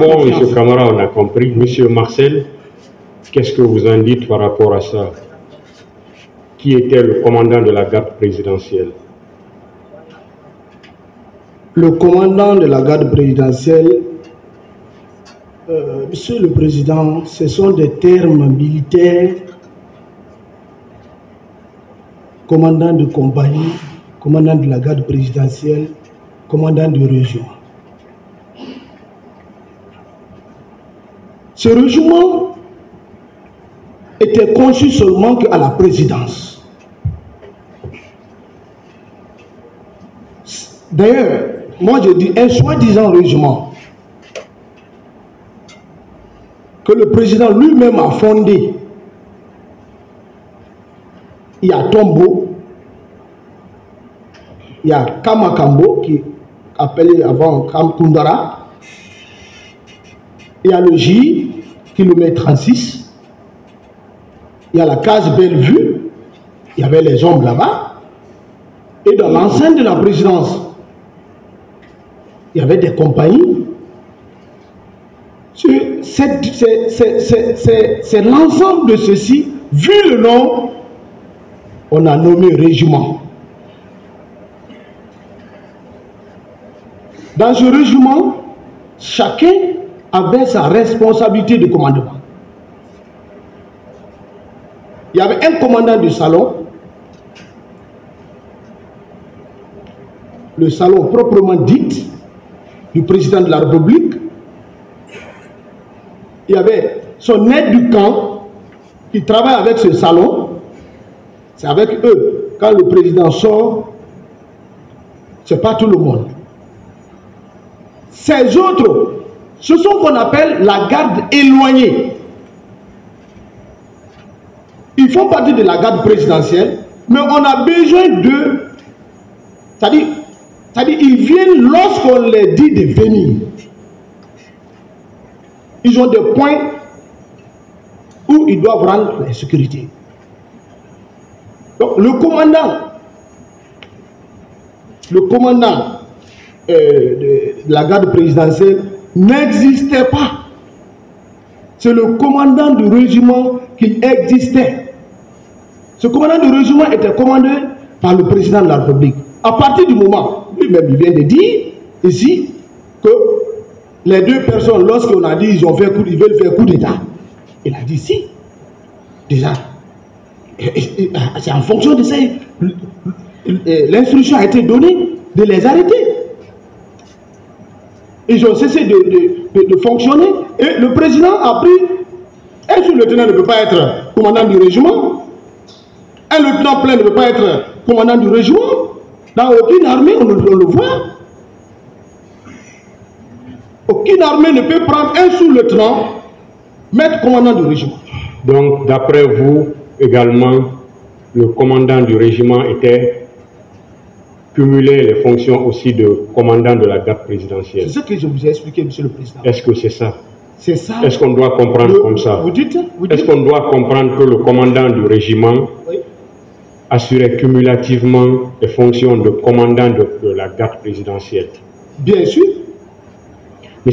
Bon, M. Camara, on a compris. Monsieur Marcel, qu'est-ce que vous en dites par rapport à ça? Qui était le commandant de la garde présidentielle? Le commandant de la garde présidentielle, Monsieur le Président, ce sont des termes militaires, commandant de compagnie, commandant de la garde présidentielle, commandant de régiment. Ce régiment était conçu seulement qu'à la présidence. D'ailleurs, moi je dis un soi-disant régiment que le président lui-même a fondé. Il y a Tombo, il y a Kamakambo qui appelé avant Kamkundara, il y a le J, kilomètre 36, il y a la case Bellevue, il y avait les hommes là-bas, et dans l'enceinte de la présidence, il y avait des compagnies. C'est l'ensemble de ceci, vu le nom, on a nommé régiment. Dans ce régiment, chacun avait sa responsabilité de commandement. Il y avait un commandant du salon, le salon proprement dit du président de la République. Il y avait son aide du camp qui travaille avec ce salon. C'est avec eux. Quand le président sort, ce n'est pas tout le monde. Ces autres, ce sont qu'on appelle la garde éloignée. Ils font partie de la garde présidentielle, mais on a besoin d'eux. C'est-à-dire, ils viennent lorsqu'on leur dit de venir. Ils ont des points où ils doivent rendre la sécurité. Donc, le commandant de la garde présidentielle n'existait pas. C'est le commandant du régiment qui existait. Ce commandant du régiment était commandé par le président de la République. À partir du moment, lui-même, il vient de dire ici que les deux personnes, lorsqu'on a dit ils veulent faire coup d'État, il a dit si. Déjà, c'est en fonction de ça, l'instruction a été donnée de les arrêter. Ils ont cessé de fonctionner et le président a pris. Un sous-lieutenant ne peut pas être commandant du régiment. Un lieutenant-plein ne peut pas être commandant du régiment. Dans aucune armée, on le voit. Aucune armée ne peut prendre un sous-lieutenant, mettre commandant du régiment. Donc, d'après vous, également, le commandant du régiment était cumuler les fonctions aussi de commandant de la garde présidentielle. C'est ce que je vous ai expliqué, Monsieur le Président. Est-ce que c'est ça? C'est ça. Est-ce qu'on doit comprendre comme ça? Vous dites? Est-ce qu'on doit comprendre que le commandant du régiment assurait cumulativement les fonctions de commandant de la garde présidentielle? Bien sûr.